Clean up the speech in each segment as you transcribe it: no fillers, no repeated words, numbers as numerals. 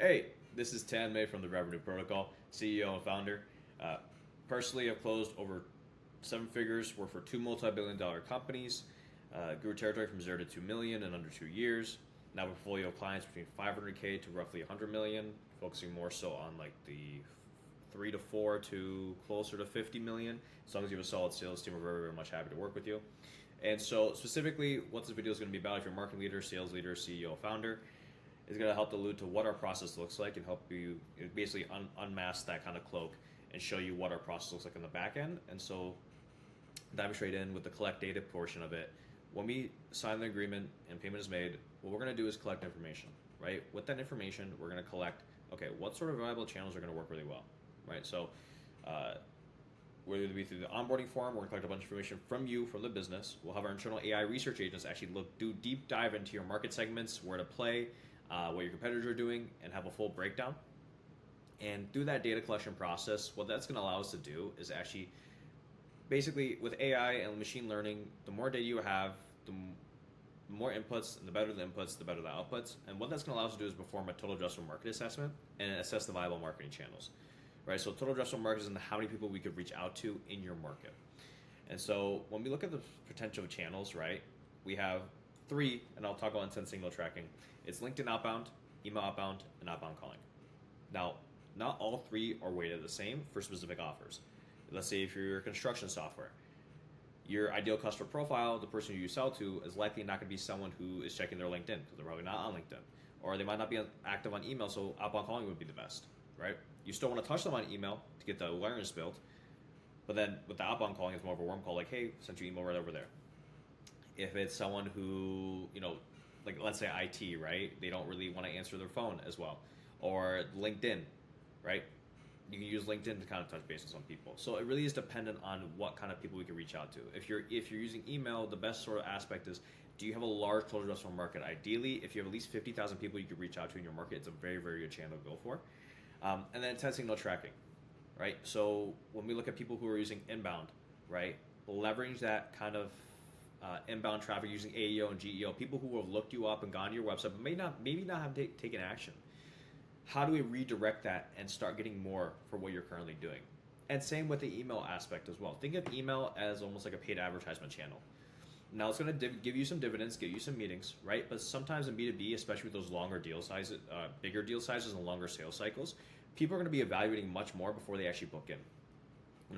Hey, this is Tan May from the Revenue Protocol, CEO and founder. Uh, Personally, I've closed over seven figures, worked for two multi-billion-dollar companies, grew territory from 0 to 2 million in under 2 years. Now portfolio clients between 500K to roughly 100 million, focusing more so on like the 3 to 4 to closer to 50 million. As long as you have a solid sales team, we're very, very much happy to work with you. And so, specifically, what this video is going to be about, if you're a marketing leader, sales leader, CEO, founder, is going to help allude to what our process looks like and help you basically unmask that kind of cloak and show you what our process looks like in the back end. And so, diving straight in with the collect data portion of it, when we sign the agreement and payment is made, what we're going to do is collect information, right? With that information, we're going to collect, okay, what sort of viable channels are going to work really well, right? So, whether it be through the onboarding form, we're going to collect a bunch of information from you, from the business. We'll have our internal AI research agents actually do deep dive into your market segments, where to play, what your competitors are doing, and have a full breakdown. And through that data collection process, what that's going to allow us to do is actually, basically, with AI and machine learning, the more data you have, the more inputs, and the better the inputs, the better the outputs. And what that's going to allow us to do is perform a total addressable market assessment and assess the viable marketing channels, right? So total addressable market is in how many people we could reach out to in your market. And so when we look at the potential channels, right, we have three, and I'll talk about intent signal tracking. It's LinkedIn outbound, email outbound, and outbound calling. Now, not all three are weighted the same for specific offers. Let's say if you're construction software, your ideal customer profile, the person you sell to, is likely not going to be someone who is checking their LinkedIn because they're probably not on LinkedIn. Or they might not be active on email, so outbound calling would be the best, right? You still want to touch them on email to get the awareness built, but then with the outbound calling, it's more of a warm call, like, hey, sent you email right over there. If it's someone who, like let's say IT, right? They don't really want to answer their phone as well. Or LinkedIn, right? You can use LinkedIn to kind of touch base with some people. So it really is dependent on what kind of people we can reach out to. If you're using email, the best sort of aspect is, do you have a large total addressable market? Ideally, if you have at least 50,000 people you could reach out to in your market, it's a very, very good channel to go for. And then intent signal tracking, right? So when we look at people who are using inbound, right, leverage that kind of inbound traffic using AEO and GEO, people who have looked you up and gone to your website but maybe not have taken action. How do we redirect that and start getting more for what you're currently doing? And same with the email aspect as well. Think of email as almost like a paid advertisement channel. Now it's going to give you some dividends, get you some meetings, right? But sometimes in B2B, especially with those longer deal sizes, bigger deal sizes and longer sales cycles, people are going to be evaluating much more before they actually book in.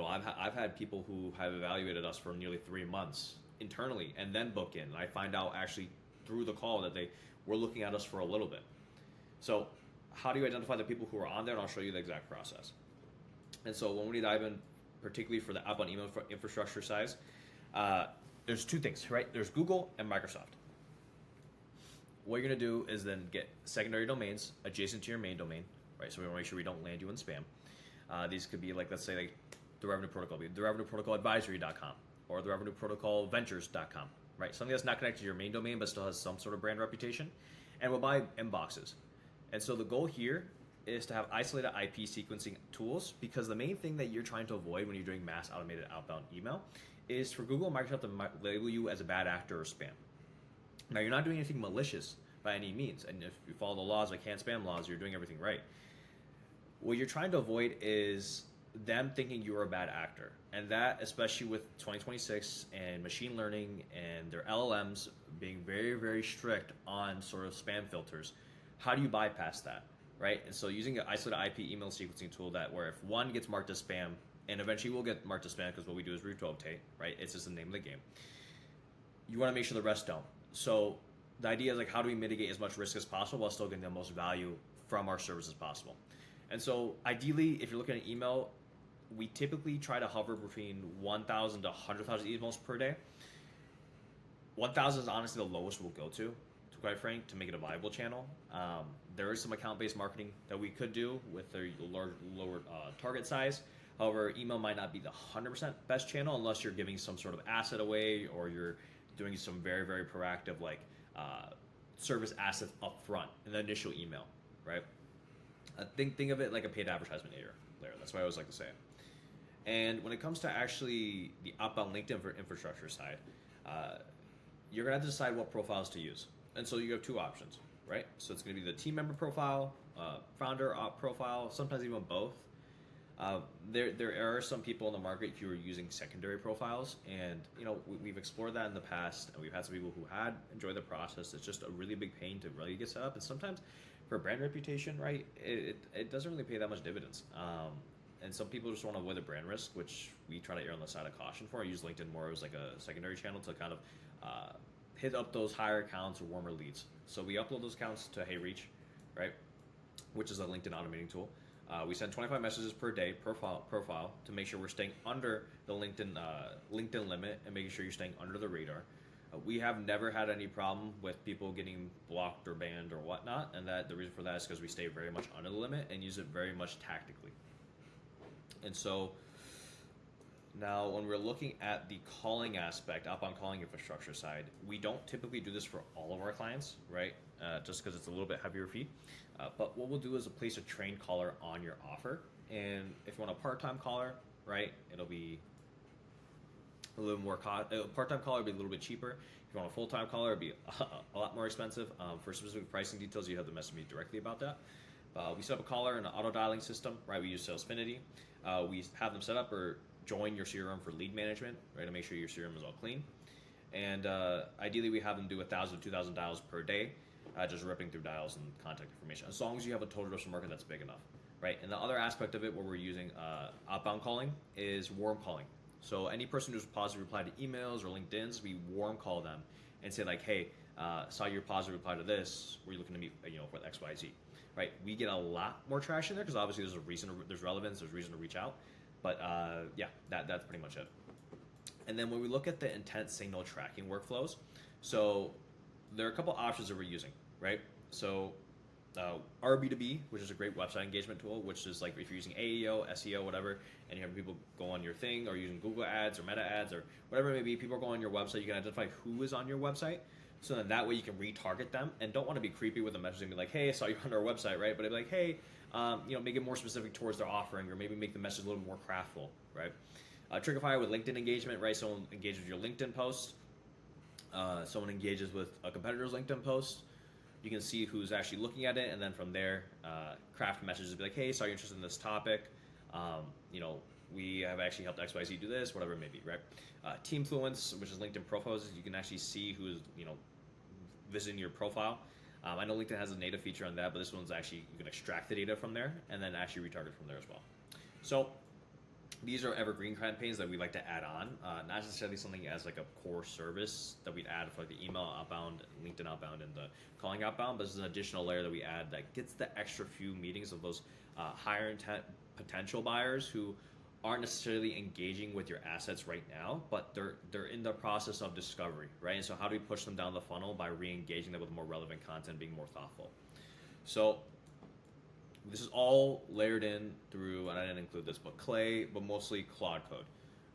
I've had people who have evaluated us for nearly 3 months internally and then book in. And I find out actually through the call that they were looking at us for a little bit. So how do you identify the people who are on there? And I'll show you the exact process. And so when we dive in, particularly for the outbound email infrastructure size, there's two things, right? There's Google and Microsoft. What you're going to do is then get secondary domains adjacent to your main domain, right? So we want to make sure we don't land you in spam. These could be like, let's say, like the Revenue Protocol, the Revenue Protocol Advisory.com or the Revenue Protocol Ventures.com, right? Something that's not connected to your main domain but still has some sort of brand reputation. And we'll buy inboxes. And so the goal here is to have isolated IP sequencing tools, because the main thing that you're trying to avoid when you're doing mass automated outbound email is for Google and Microsoft to label you as a bad actor or spam. Now, you're not doing anything malicious by any means, and if you follow the laws, like can't spam laws, you're doing everything right. What you're trying to avoid is them thinking you're a bad actor. And that, especially with 2026 and machine learning and their LLMs being very, very strict on sort of spam filters, how do you bypass that, right? And so using an isolated IP email sequencing tool that where if one gets marked as spam, and eventually we'll get marked as spam because what we do is route to obtain, right? It's just the name of the game. You want to make sure the rest don't. So the idea is like, how do we mitigate as much risk as possible while still getting the most value from our service as possible? And so ideally, if you're looking at email, we typically try to hover between 1,000 to 100,000 emails per day. 1,000 is honestly the lowest we'll go to quite frank, to make it a viable channel. There is some account-based marketing that we could do with a lower target size. However, email might not be the 100% best channel unless you're giving some sort of asset away or you're doing some very, very proactive service assets up front in the initial email, right? Think of it like a paid advertisement layer. That's what I always like to say. And when it comes to actually the outbound LinkedIn infrastructure side, you're going to have to decide what profiles to use. And so you have two options, right? So it's going to be the team member profile, founder op profile, sometimes even both. There are some people in the market who are using secondary profiles, and we've explored that in the past, and we've had some people who had enjoyed the process. It's just a really big pain to really get set up, and sometimes for brand reputation, right, it doesn't really pay that much dividends. And some people just want to avoid the brand risk, which we try to err on the side of caution for. I use LinkedIn more as like a secondary channel to kind of hit up those higher accounts or warmer leads. So we upload those accounts to HeyReach, right, which is a LinkedIn automating tool. We send 25 messages per day profile to make sure we're staying under the LinkedIn limit and making sure you're staying under the radar. We have never had any problem with people getting blocked or banned or whatnot, and that the reason for that is because we stay very much under the limit and use it very much tactically. And so now when we're looking at the calling aspect, outbound calling infrastructure side, we don't typically do this for all of our clients, right? Just because it's a little bit heavier fee. But what we'll do is place a trained caller on your offer. And if you want a part-time caller, right, it'll be a little more part-time caller will be a little bit cheaper. If you want a full-time caller, it'll be a lot more expensive. For specific pricing details, you have to message me directly about that. We set up a caller in an auto-dialing system, right? We use Salesfinity. We have them set up or join your CRM for lead management, right, to make sure your CRM is all clean. And ideally, we have them do 1,000 to 2,000 dials per day, just ripping through dials and contact information, as long as you have a total addressable market that's big enough, right? And the other aspect of it where we're using outbound calling is warm calling. So any person who's positive reply to emails or LinkedIn's, we warm call them and say like, hey, saw your positive reply to this. Were you looking to meet, with X, Y, Z, right? We get a lot more traction there because obviously there's a reason, there's relevance, there's reason to reach out. But yeah, that's pretty much it. And then when we look at the intent signal tracking workflows, so there are a couple options that we're using, right? So RB2B, which is a great website engagement tool, which is like if you're using AEO, SEO, whatever, and you have people go on your thing or using Google ads or meta ads or whatever it may be, people go on your website, you can identify who is on your website. So then that way you can retarget them and don't want to be creepy with a message and be like, hey, I saw you on our website, right? But it'd be like, hey, make it more specific towards their offering or maybe make the message a little more craftful, right? Triggerfy with LinkedIn engagement, right? Someone engages with your LinkedIn post. Someone engages with a competitor's LinkedIn post. You can see who's actually looking at it, and then from there, craft messages be like, hey, saw you're interested in this topic. We have actually helped XYZ do this, whatever it may be, right? Teamfluence, which is LinkedIn profiles, you can actually see who's, visiting your profile. I know LinkedIn has a native feature on that, but this one's actually, you can extract the data from there and then actually retarget from there as well. So these are evergreen campaigns that we like to add on, not necessarily something as like a core service that we'd add for like the email outbound, LinkedIn outbound, and the calling outbound, but this is an additional layer that we add that gets the extra few meetings of those higher intent potential buyers who aren't necessarily engaging with your assets right now, but they're in the process of discovery, right? And so how do we push them down the funnel by re-engaging them with more relevant content, being more thoughtful? So this is all layered in through, and I didn't include this, but Clay, but mostly Claude Code.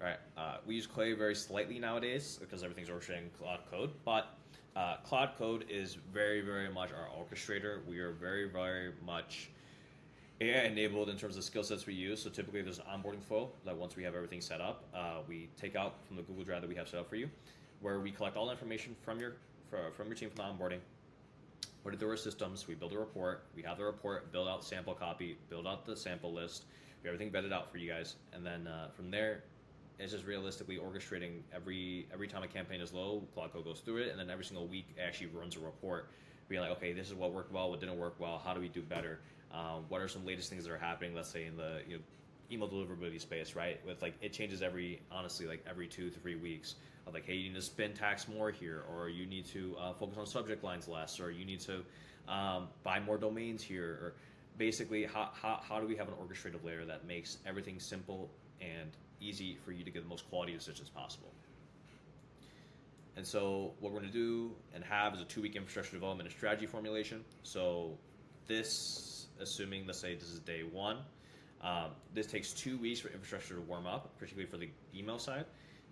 All right, we use Clay very slightly nowadays because everything's orchestrating Claude Code, but Claude Code is very, very much our orchestrator. We are very, very much AI enabled in terms of skill sets we use. So typically there's an onboarding flow that once we have everything set up, we take out from the Google Drive that we have set up for you, where we collect all the information from your team from the onboarding, put it through our systems, we build a report, we have the report, build out sample copy, build out the sample list, we have everything vetted out for you guys, and then from there, it's just realistically orchestrating every time a campaign is low, Claude Code goes through it, and then every single week it actually runs a report, being like, okay, this is what worked well, what didn't work well, how do we do better, what are some latest things that are happening, let's say in the email deliverability space, right? With like, it changes every 2 to 3 weeks. Of like, hey, you need to spin tax more here, or you need to focus on subject lines less, or you need to buy more domains here, or basically how do we have an orchestrative layer that makes everything simple and easy for you to get the most quality decisions possible. And so what we're going to do and have is a 2-week infrastructure development and strategy formulation. So this, assuming, let's say this is day 1, this takes 2 weeks for infrastructure to warm up, particularly for the email side.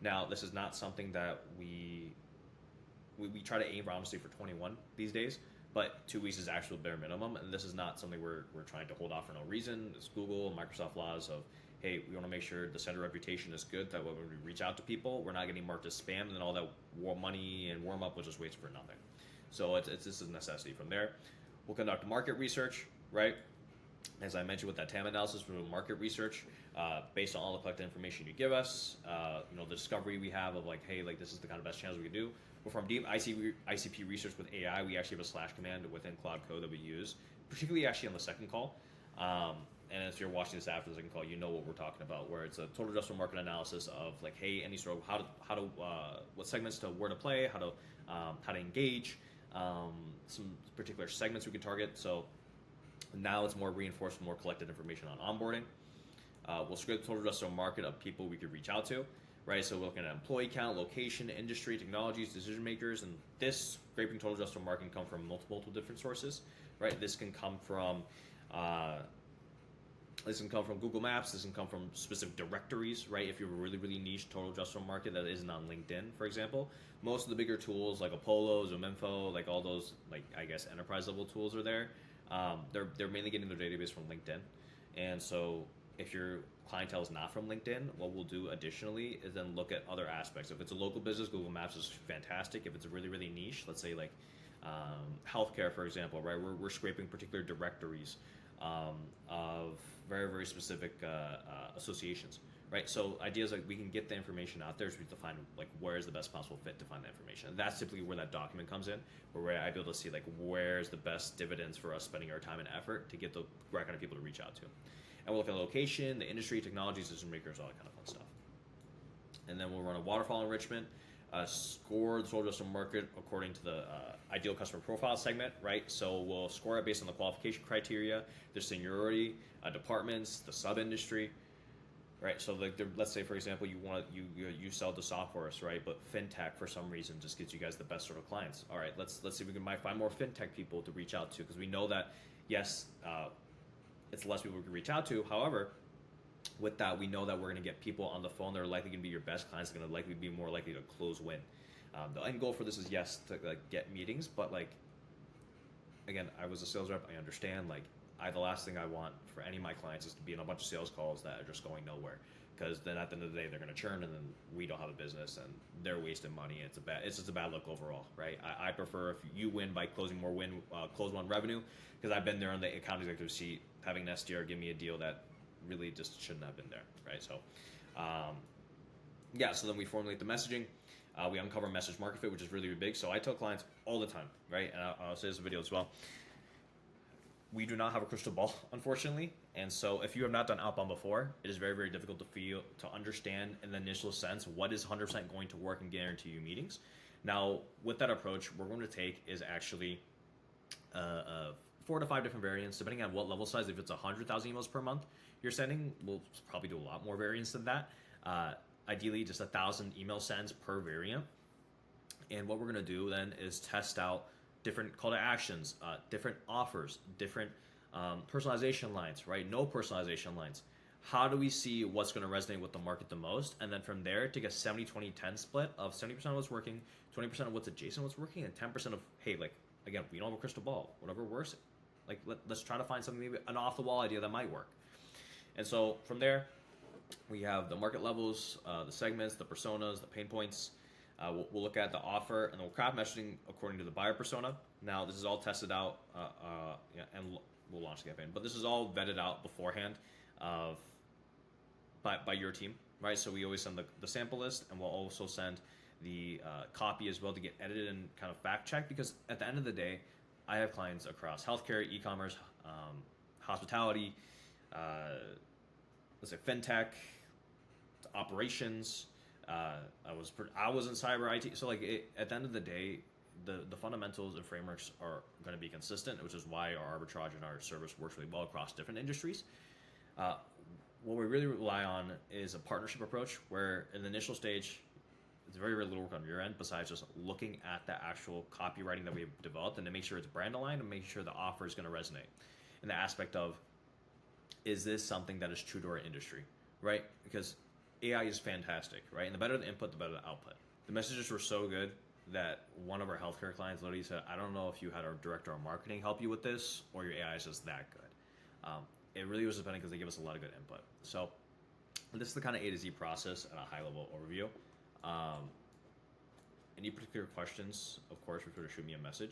Now, this is not something that we try to aim for, honestly, for 21 these days, but 2 weeks is actual bare minimum, and this is not something we're trying to hold off for no reason. It's Google and Microsoft laws of, hey, we want to make sure the center reputation is good, that when we reach out to people, we're not getting marked as spam, and then all that money and warm-up was just wasted for nothing. So this is a necessity. From there, we'll conduct market research, right? As I mentioned with that TAM analysis, we do market research based on all the collected information you give us. The discovery we have of like, hey, like this is the kind of best channels we can do. Perform deep ICP research with AI. We actually have a slash command within Cloud Code that we use, particularly actually on the second call. And if you're watching this after the second call, you know what we're talking about, where it's a total addressable market analysis of like, hey, any sort of how to what segments to where to play, how to engage, some particular segments we can target. So now it's more reinforced, more collected information on onboarding. We'll scrape the total addressable market of people we could reach out to, right? So we're looking at employee count, location, industry, technologies, decision makers, and this scraping total addressable market can come from multiple different sources, right? This can come from Google Maps. This can come from specific directories, right? If you have a really, really niche total addressable market that isn't on LinkedIn, for example, most of the bigger tools like Apollo, ZoomInfo, like all those, like I guess enterprise level tools are there. They're mainly getting their database from LinkedIn, and so if your clientele is not from LinkedIn, what we'll do additionally is then look at other aspects. If it's a local business, Google Maps is fantastic. If it's a really, really niche, let's say like healthcare, for example, right? We're scraping particular directories of very, very specific associations, right? So ideas like we can get the information out there, so we have to find like where is the best possible fit to find the information. And that's typically where that document comes in, where I'd be able to see like where's the best dividends for us spending our time and effort to get the right kind of people to reach out to. And we'll look at location, the industry, technologies, decision makers, all that kind of fun stuff. And then we'll run a waterfall enrichment, score the total addressable market according to the ideal customer profile segment, right? So we'll score it based on the qualification criteria, their seniority, departments, the sub industry, right? So like, let's say for example, you sell the software, right? But fintech for some reason just gets you guys the best sort of clients. All right, let's see if we might find more fintech people to reach out to, because we know that yes, it's less people we can reach out to. However, with that, we know that we're going to get people on the phone that are likely going to be your best clients, going to likely be more likely to close win. The end goal for this is yes to like get meetings, but like again, I was a sales rep. I understand like the last thing I want for any of my clients is to be in a bunch of sales calls that are just going nowhere, because then at the end of the day they're going to churn and then we don't have a business and they're wasting money. It's just a bad look overall, right? I prefer if you win by closing more close one revenue, because I've been there on the account executive seat having an SDR give me a deal that really just shouldn't have been there, right? So so then we formulate the messaging. We uncover message market fit, which is really, really big. So I tell clients all the time, right? And I'll say this in the video as well. We do not have a crystal ball, unfortunately. And so if you have not done outbound before, it is very, very difficult to understand in the initial sense what is 100% going to work and guarantee you meetings. Now, with that approach, what we're going to take is actually 4 to 5 different variants, depending on what level size. If it's 100,000 emails per month you're sending, we'll probably do a lot more variants than that. Ideally, just 1,000 email sends per variant. And what we're going to do then is test out different call to actions, different offers, different personalization lines, right? No personalization lines. How do we see what's going to resonate with the market the most? And then from there, take a 70-20-10 split of 70% of what's working, 20% of what's adjacent what's working, and 10% of, hey, like, again, we don't have a crystal ball. Whatever works, like, let's try to find something, maybe an off-the-wall idea that might work. And so from there, we have the market levels, the segments, the personas, the pain points. We'll look at the offer, and then we'll craft messaging according to the buyer persona. Now, this is all tested out, and we'll launch the campaign. But this is all vetted out beforehand by your team, right? So we always send the sample list, and we'll also send the copy as well to get edited and kind of fact checked, because at the end of the day, I have clients across healthcare, e-commerce, hospitality, let's say fintech, operations. I was in cyber IT. So like at the end of the day, the fundamentals and frameworks are going to be consistent, which is why our arbitrage and our service works really well across different industries. What we really rely on is a partnership approach, where in the initial stage, it's very, very little work on your end besides just looking at the actual copywriting that we've developed and to make sure it's brand aligned and make sure the offer is going to resonate. In the aspect of, is this something that is true to our industry, right? Because AI is fantastic, right? And the better the input, the better the output. The messages were so good that one of our healthcare clients literally said, I don't know if you had our director of marketing help you with this or your AI is just that good. It really was depending, because they give us a lot of good input. So this is the kind of A to Z process at a high level overview. Any particular questions, of course, feel free to shoot me a message.